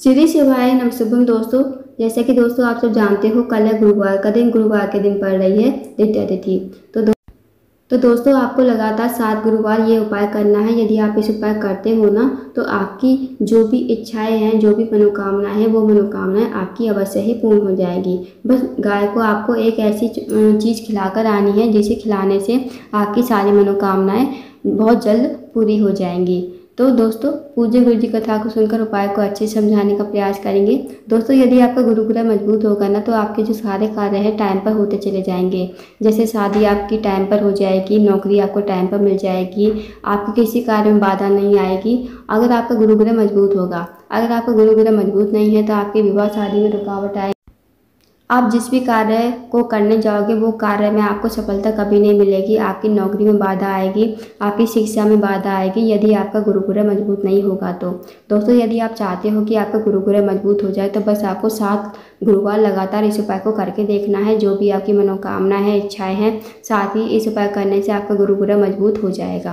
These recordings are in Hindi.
श्री शिवाय नमः दोस्तों। जैसे कि दोस्तों आप सब जानते हो, कल है गुरुवार का दिन। गुरुवार के दिन पड़ रही है द्वितीया तिथि। तो दोस्तों आपको लगातार 7 गुरुवार ये उपाय करना है। यदि आप इस उपाय करते हो ना, तो आपकी जो भी इच्छाएं हैं, जो भी मनोकामनाएं हैं, वो मनोकामनाएं आपकी अवश्य ही पूर्ण हो जाएगी। बस गाय को आपको एक ऐसी चीज़ खिलाकर आनी है जिसे खिलाने से आपकी सारी मनोकामनाएं बहुत जल्द पूरी हो जाएंगी। तो दोस्तों पूज्य गुरु जी कथा को सुनकर उपाय को अच्छे से समझाने का प्रयास करेंगे। दोस्तों यदि आपका गुरुग्रह मजबूत होगा ना, तो आपके जो सारे कार्य हैं टाइम पर होते चले जाएंगे। जैसे शादी आपकी टाइम पर हो जाएगी, नौकरी आपको टाइम पर मिल जाएगी, आपको किसी कार्य में बाधा नहीं आएगी अगर आपका गुरुग्रह मजबूत होगा। अगर आपका गुरुग्रह मजबूत नहीं है तो आपके विवाह शादी में रुकावट आए। आप जिस भी कार्य को करने जाओगे वो कार्य में आपको सफलता कभी नहीं मिलेगी। आपकी नौकरी में बाधा आएगी, आपकी शिक्षा में बाधा आएगी यदि आपका गुरुग्रह मजबूत नहीं होगा। तो दोस्तों यदि आप चाहते हो कि आपका गुरुग्रह मजबूत हो जाए, तो बस आपको 7 गुरुवार लगातार इस उपाय को करके देखना है। जो भी आपकी मनोकामना है, इच्छाएँ हैं, साथ ही इस उपाय करने से आपका गुरुग्रह मजबूत हो जाएगा।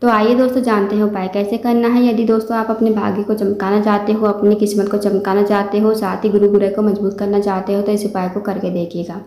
तो आइए दोस्तों जानते हैं उपाय कैसे करना है। यदि दोस्तों आप अपने भाग्य को चमकाना चाहते हो, अपनी किस्मत को चमकाना चाहते हो, साथ ही गुरुग्रह को मजबूत करना चाहते हो, तो इस उपाय को करके देखिएगा।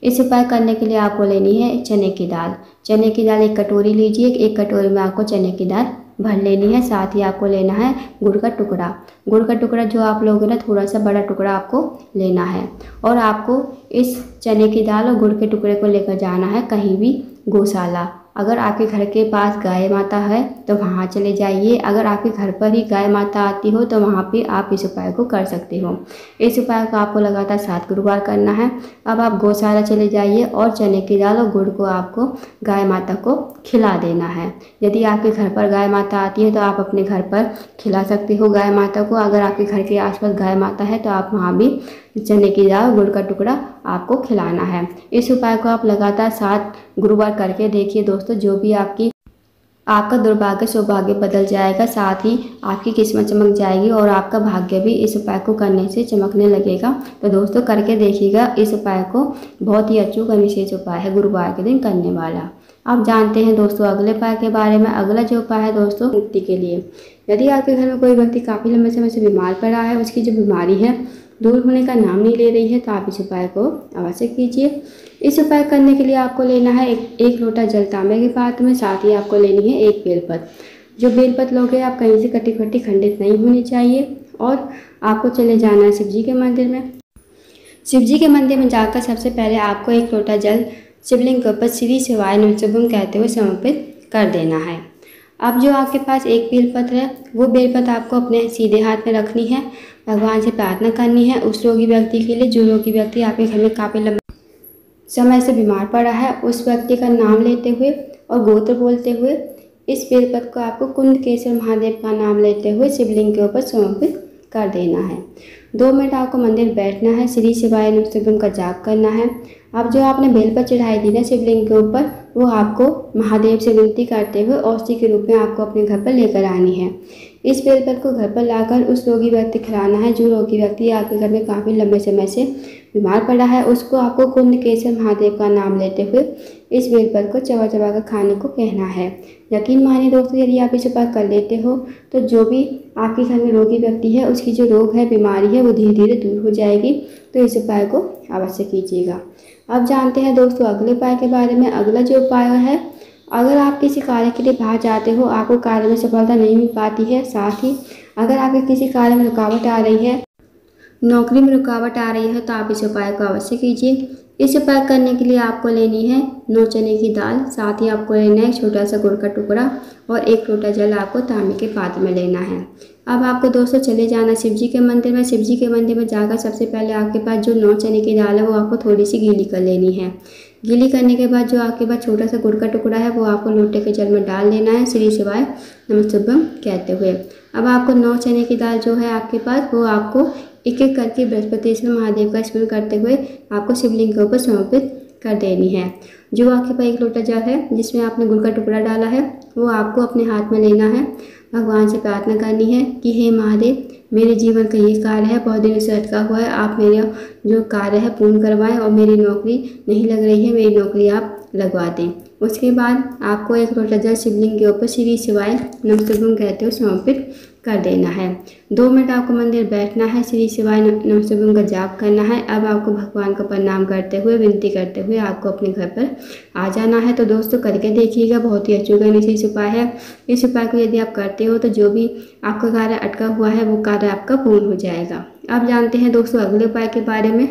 इस उपाय करने के लिए आपको लेनी है चने की दाल। चने की दाल 1 कटोरी लीजिए। 1 कटोरी में आपको चने की दाल भर लेनी है। साथ ही आपको लेना है गुड़ का टुकड़ा। गुड़ का टुकड़ा जो आप लोगे ना, थोड़ा सा बड़ा टुकड़ा आपको लेना है। और आपको इस चने की दाल और गुड़ के टुकड़े को लेकर जाना है कहीं भी गौशाला। अगर आपके घर के पास गाय माता है तो वहाँ चले जाइए। अगर आपके घर पर ही गाय माता आती हो तो वहाँ पे आप इस उपाय को कर सकते हो। इस उपाय को आपको लगातार 7 गुरुवार करना है। अब आप गौशाला चले जाइए और चने की दाल और गुड़ को आपको गाय माता को खिला देना है। यदि आपके घर पर गाय माता आती है तो आप अपने घर पर खिला सकते हो गाय माता को। अगर आपके घर के आसपास गाय माता है तो आप वहाँ भी चने की दाल गुड़ का टुकड़ा आपको खिलाना है। इस उपाय को आप लगातार 7 गुरुवार करके देखिए दोस्तों। जो भी आपका दुर्भाग्य सौभाग्य बदल जाएगा, साथ ही आपकी किस्मत चमक जाएगी और आपका भाग्य भी इस उपाय को करने से चमकने लगेगा। तो दोस्तों करके देखिएगा। इस उपाय को बहुत ही अचूक और विशेष उपाय है गुरुवार के दिन करने वाला। आप जानते हैं दोस्तों अगले उपाय के बारे में। अगला जो उपाय है दोस्तों मुक्ति के लिए। यदि आपके घर में कोई व्यक्ति काफ़ी लंबे समय से बीमार पड़ा है, उसकी जो बीमारी है दूर होने का नाम नहीं ले रही है, तो आप इस उपाय को अवश्य कीजिए। इस उपाय करने के लिए आपको लेना है एक लोटा जल तांबे के पात्र में। साथ ही आपको लेनी है 1 बेलपत्र। जो बेलपत्र लोगे आप कहीं से कटी फटी खंडित नहीं होनी चाहिए। और आपको चले जाना है शिव जी के मंदिर में। शिव जी के मंदिर में जाकर सबसे पहले आपको 1 लोटा जल शिवलिंग के ऊपर श्री शिवाय नमः कहते हुए समर्पित कर देना है। अब जो आपके पास 1 बेलपत्र है, वो बेलपत्र आपको अपने सीधे हाथ में रखनी है। भगवान से प्रार्थना करनी है उस रोगी व्यक्ति के लिए, जो रोगी व्यक्ति आपके घर में काफ़ी लंबे समय से बीमार पड़ा है। उस व्यक्ति का नाम लेते हुए और गोत्र बोलते हुए इस बेलपत्र को आपको कुंडकेश्वर महादेव का नाम लेते हुए शिवलिंग के ऊपर समर्पित कर देना है। 2 मिनट आपको मंदिर बैठना है, श्री शिवाय नमः का जाप करना है। अब जो आपने बेलपत्र चढ़ाई थी ना शिवलिंग के ऊपर, वो आपको महादेव से विनती करते हुए औषधि के रूप में आपको अपने घर पर लेकर आनी है। इस बेलपत्र को घर पर लाकर उस रोगी व्यक्ति खिलाना है। जो रोगी व्यक्ति आपके घर में काफ़ी लंबे समय से बीमार पड़ा है, उसको आपको कुंडकेश्वर महादेव का नाम लेते हुए इस बेलपत्र को चबा चबा कर खाने को कहना है। यकीन मानिए दोस्तों, यदि आप इस उपाय कर लेते हो तो जो भी आपके घर में रोगी व्यक्ति है, उसकी जो रोग है, बीमारी है, वो धीरे धीरे दूर हो जाएगी। तो इस उपाय को अवश्य कीजिएगा। अब जानते हैं दोस्तों अगले उपाय के बारे में। अगला जो उपाय है, अगर आप किसी कार्य के लिए बाहर जाते हो, आपको कार्य में सफलता नहीं मिल पाती है, साथ ही अगर आपके किसी कार्य में रुकावट आ रही है, नौकरी में रुकावट आ रही है, तो आप इस उपाय को अवश्य कीजिए। इस उपाय करने के लिए आपको लेनी है 9 चने की दाल। साथ ही आपको लेना है एक छोटा सा गुड़ का टुकड़ा और 1 लोटा जल आपको तांबे के पात्र में लेना है। अब आपको दोस्तों चले जाना शिव जी के मंदिर में। शिव जी के मंदिर में जाकर सबसे पहले आपके पास जो 9 चने की दाल है वो आपको थोड़ी सी गीली कर लेनी है। गीली करने के बाद जो आपके पास छोटा सा गुड़ का टुकड़ा है वो आपको लोटे के जल में डाल देना है श्री शिवाय नमः कहते हुए। अब आपको 9 चने की दाल जो है आपके पास, वो आपको एक एक करके बृहस्पतिश्वर महादेव का स्मरण करते हुए आपको शिवलिंग के ऊपर समर्पित कर देनी है। जो आपके पास 1 लोटा जल है जिसमें आपने गुड़ का टुकड़ा डाला है, वो आपको अपने हाथ में लेना है। भगवान से प्रार्थना करनी है कि हे महादेव, मेरे जीवन का ये कार्य है, बहुत दिनों से अटका हुआ है, आप मेरा जो कार्य है पूर्ण करवाएं और मेरी नौकरी नहीं लग रही है, मेरी नौकरी आप लगवा दें। उसके बाद आपको 1 लोटा जल शिवलिंग के ऊपर श्री शिवाय नमः कहते हुए समर्पित कर देना है। 2 मिनट आपको मंदिर बैठना है, श्री शिवाय नमः का जाप करना है। अब आपको भगवान को प्रणाम करते हुए, विनती करते हुए आपको अपने घर पर आ जाना है। तो दोस्तों करके देखिएगा, बहुत ही अचूक इस उपाय है। इस उपाय को यदि आप करते हो तो जो भी आपका कार्य अटका हुआ है वो कार्य आपका पूर्ण हो जाएगा। अब जानते हैं दोस्तों अगले उपाय के बारे में।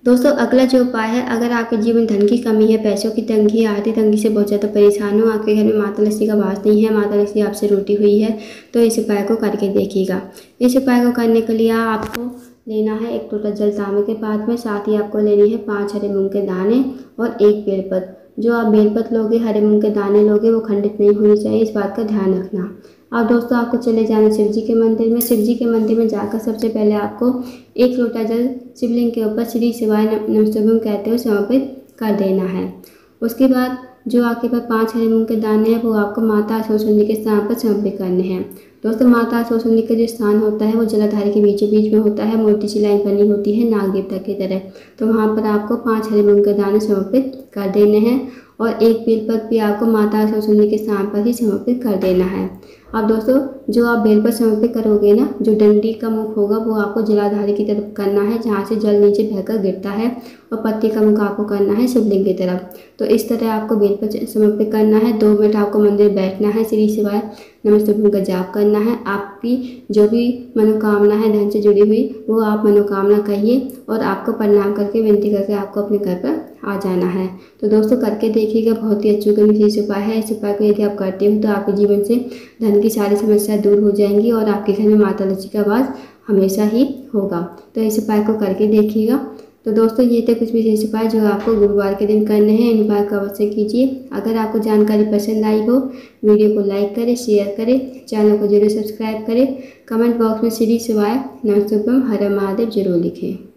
दोस्तों अगला जो उपाय है, अगर आपके जीवन धन की कमी है, पैसों की तंगी है, आर्थिक तंगी से बहुत ज़्यादा परेशान हो, आपके घर में माता लक्ष्मी का वास नहीं है, माता लक्ष्मी आपसे रूठी हुई है, तो इस उपाय को करके देखिएगा। इस उपाय को करने के लिए आपको लेना है 1 लोटा जल तांबे के पात्र में, साथ ही आपको लेनी है 5 हरे मूंग के दाने और 1 बेलपत्र। जो आप बेलपत्र लोगे, हरे मूंग के दाने लोगे, वो खंडित नहीं होनी चाहिए, इस बात का ध्यान रखना। अब दोस्तों आपको चले जाना शिव जी के मंदिर में। शिव जी के मंदिर में जाकर सबसे पहले आपको 1 लोटा जल शिवलिंग के ऊपर श्री शिवाय नमः कहते हुए समर्पित कर देना है। उसके बाद जो आपके पास 5 हरे मूंग के दाने हैं वो आपको माता आसोसुंदी के स्थान पर समर्पित करने हैं। दोस्तों माता आसोसुंदी का जो स्थान होता है वो जलाधारी के बीचों बीच में होता है, मोटी सी लाइन बनी होती है नाग देवता की तरह। तो वहाँ पर आपको 5 हरे मूंग के दाने समर्पित कर देने हैं और 1 बेलपत्र भी आपको माता आसोसुंदी के स्थान पर ही समर्पित कर देना है। अब दोस्तों जो आप बेलपत्र समर्पित करोगे ना, जो डंडी का मुख होगा वो आपको जलाधारी की तरफ करना है, जहाँ से जल नीचे बहकर गिरता है, और पत्ती का मुख आपको करना है शिवलिंग की तरफ। तो इस तरह आपको बेलपत्र समर्पित करना है। 2 मिनट आपको मंदिर बैठना है, श्री शिवाय नमः का जाप करना है। आपकी जो भी मनोकामना है धन से जुड़ी हुई, वो आप मनोकामना कहिए और आपको प्रणाम करके विनती करके आपको अपने घर पर आ जाना है। तो दोस्तों करके देखिएगा, बहुत ही अचूक उपाय है। इस उपाय को यदि आप करते हो तो आपके जीवन से धन की सारी समस्याएं दूर हो जाएंगी और आपके घर में माता लक्ष्मी का वास हमेशा ही होगा। तो इस उपाय को करके देखिएगा। तो दोस्तों ये थे कुछ विशेष उपाय जो आपको गुरुवार के दिन करने हैं। इन उपाय को अवश्य कीजिए। अगर आपको जानकारी पसंद आई हो, वीडियो को लाइक करें, शेयर करें, चैनल को जरूर सब्सक्राइब करें। कमेंट बॉक्स में श्री शिवाय नमः हर महादेव जरूर लिखें।